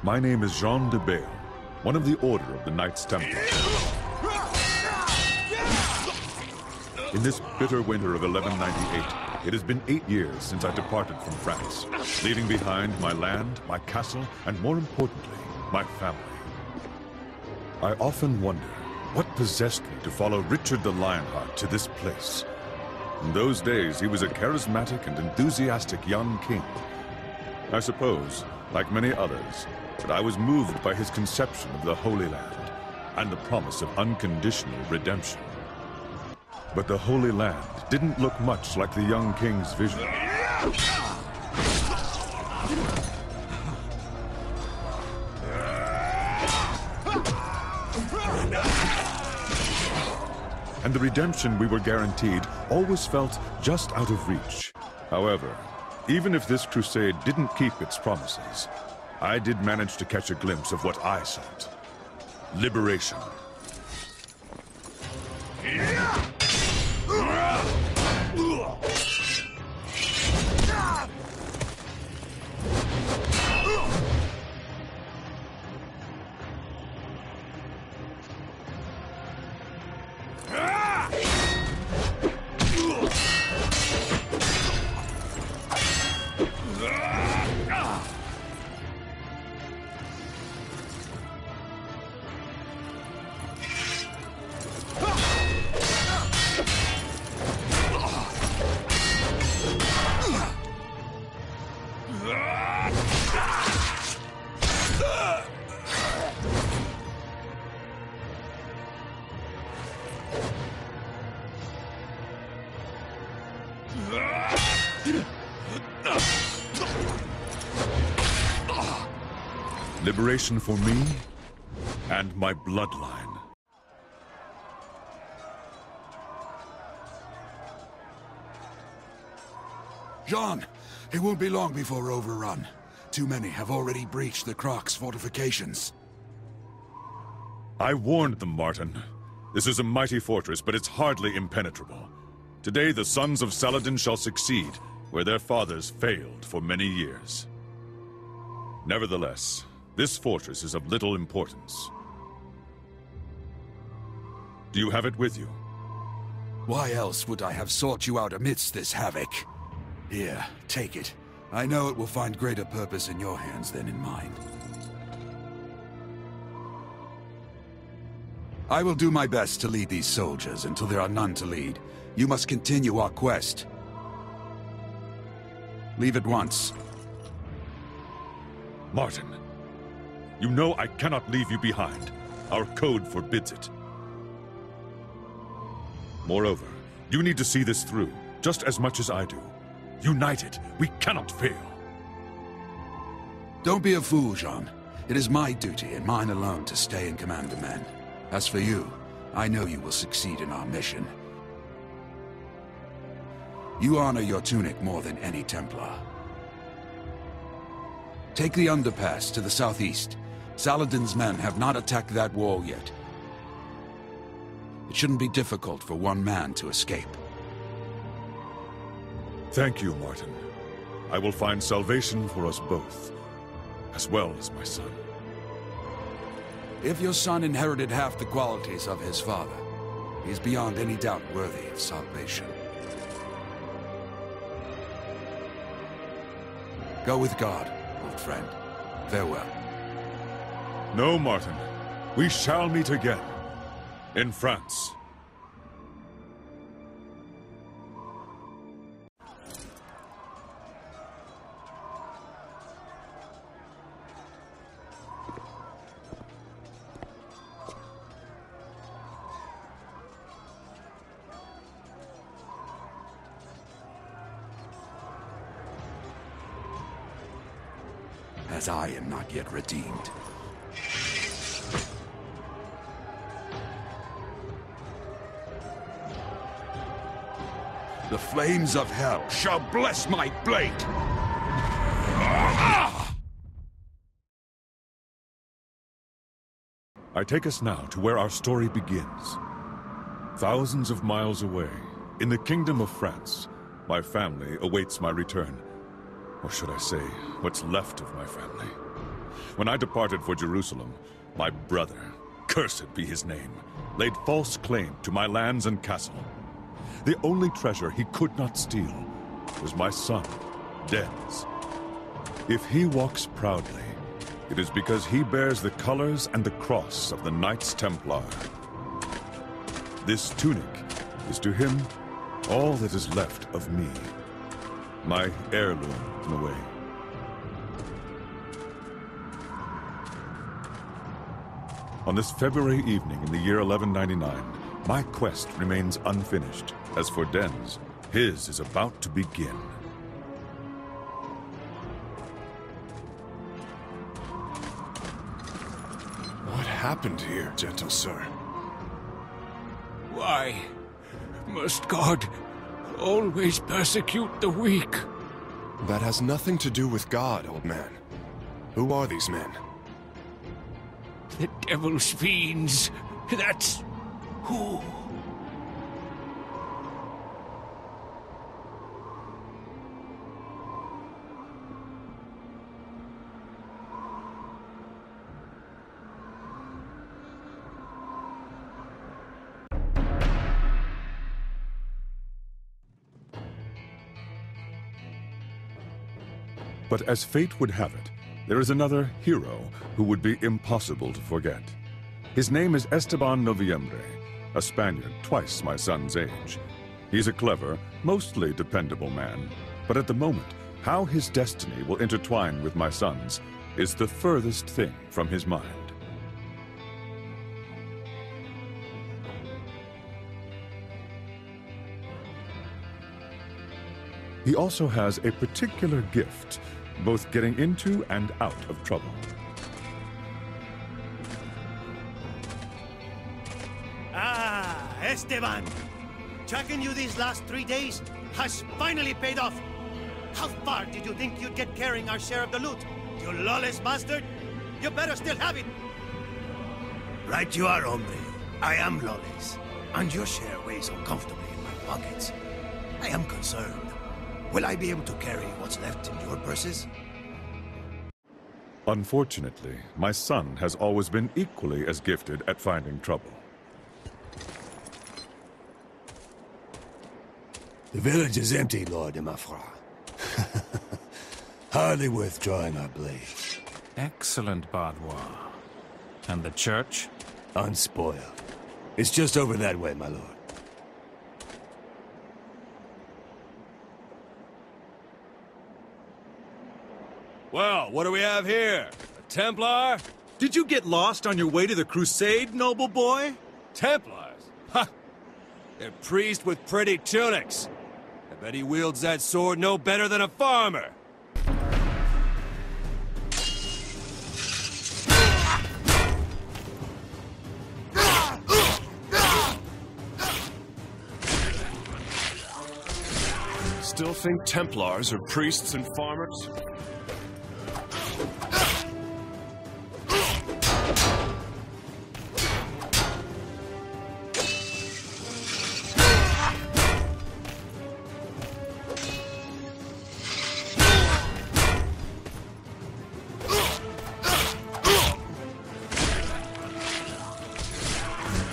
My name is Jean de Bale, one of the Order of the Knights Templar. In this bitter winter of 1198, it has been 8 years since I departed from France, leaving behind my land, my castle, and more importantly, my family. I often wonder what possessed me to follow Richard the Lionheart to this place. In those days, he was a charismatic and enthusiastic young king. I suppose, like many others, that I was moved by his conception of the Holy Land and the promise of unconditional redemption. But the Holy Land didn't look much like the young king's vision. And the redemption we were guaranteed always felt just out of reach. However, even if this crusade didn't keep its promises, I did manage to catch a glimpse of what I sought. Liberation. Liberation for me and my bloodline. Jean, it won't be long before we're overrun. Too many have already breached the Croc's fortifications. I warned them, Martin. This is a mighty fortress, but it's hardly impenetrable. Today the sons of Saladin shall succeed, where their fathers failed for many years. Nevertheless, this fortress is of little importance. Do you have it with you? Why else would I have sought you out amidst this havoc? Here, take it. I know it will find greater purpose in your hands than in mine. I will do my best to lead these soldiers until there are none to lead. You must continue our quest. Leave at once. Martin, you know I cannot leave you behind. Our code forbids it. Moreover, you need to see this through, just as much as I do. United, we cannot fail. Don't be a fool, Jean. It is my duty and mine alone to stay and command the men. As for you, I know you will succeed in our mission. You honor your tunic more than any Templar. Take the underpass to the southeast. Saladin's men have not attacked that wall yet. It shouldn't be difficult for one man to escape. Thank you, Martin. I will find salvation for us both, as well as my son. If your son inherited half the qualities of his father, he is beyond any doubt worthy of salvation. Go with God, old friend. Farewell. No, Martin. We shall meet again. In France. As I am not yet redeemed. The flames of hell shall bless my blade! I take us now to where our story begins. Thousands of miles away, in the Kingdom of France, my family awaits my return. Or should I say, what's left of my family. When I departed for Jerusalem, my brother, cursed be his name, laid false claim to my lands and castle. The only treasure he could not steal was my son, Dens. If he walks proudly, it is because he bears the colors and the cross of the Knights Templar. This tunic is to him all that is left of me, my heirloom in a way. On this February evening in the year 1199, my quest remains unfinished. As for Dens, his is about to begin. What happened here, gentle sir? Why must God always persecute the weak? That has nothing to do with God, old man. Who are these men? The devil's fiends. That's who. But as fate would have it, there is another hero who would be impossible to forget. His name is Esteban Noviembre, a Spaniard twice my son's age. He's a clever, mostly dependable man, but at the moment, how his destiny will intertwine with my son's is the furthest thing from his mind. He also has a particular gift, both getting into and out of trouble. Ah, Esteban! Tracking you these last 3 days has finally paid off. How far did you think you'd get carrying our share of the loot? You lawless bastard! You better still have it! Right you are, hombre. I am lawless. And your share weighs uncomfortably in my pockets. I am concerned. Will I be able to carry what's left in your purses? Unfortunately, my son has always been equally as gifted at finding trouble. The village is empty, Lord de Mafra. Hardly worth drawing our blade. Excellent, Bardois. And the church? Unspoiled. It's just over that way, my lord. Well, what do we have here? A Templar? Did you get lost on your way to the Crusade, noble boy? Templars? Ha! They're priests with pretty tunics. I bet he wields that sword no better than a farmer. Still think Templars are priests and farmers?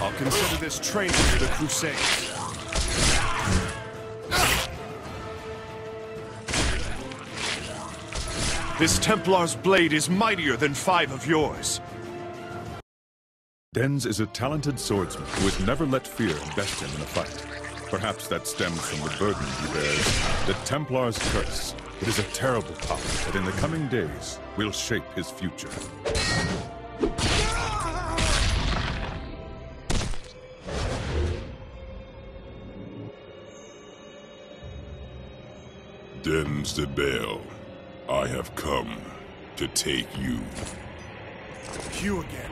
I'll consider this training for the Crusades. This Templar's blade is mightier than 5 of yours. Dens is a talented swordsman who has never let fear best him in a fight. Perhaps that stems from the burden he bears, the Templar's curse. It is a terrible power that in the coming days will shape his future. Dens de Bale, I have come to take you. You again.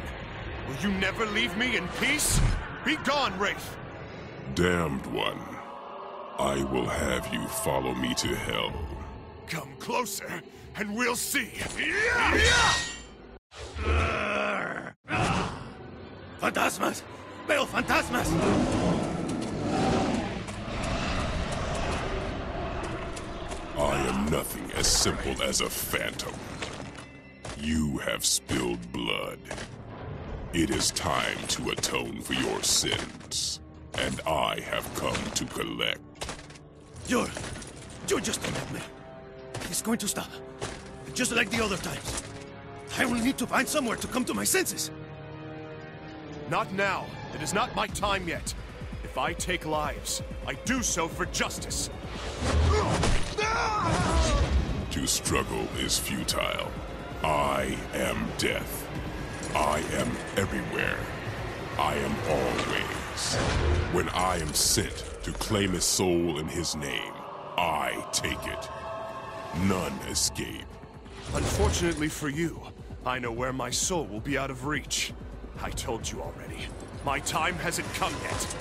Will you never leave me in peace? Be gone, Wraith! Damned one, I will have you follow me to hell. Come closer, and we'll see. Fantasmas! Veo fantasmas! I am nothing as simple as a phantom. You have spilled blood. It is time to atone for your sins, and I have come to collect. You're just a madman. It's going to stop, just like the other times. I will need to find somewhere to come to my senses. Not now. It is not my time yet. If I take lives, I do so for justice. To struggle is futile. I am death. I am everywhere. I am always. When I am sent to claim a soul in his name, I take it. None escape. Unfortunately for you, I know where my soul will be out of reach. I told you already. My time hasn't come yet.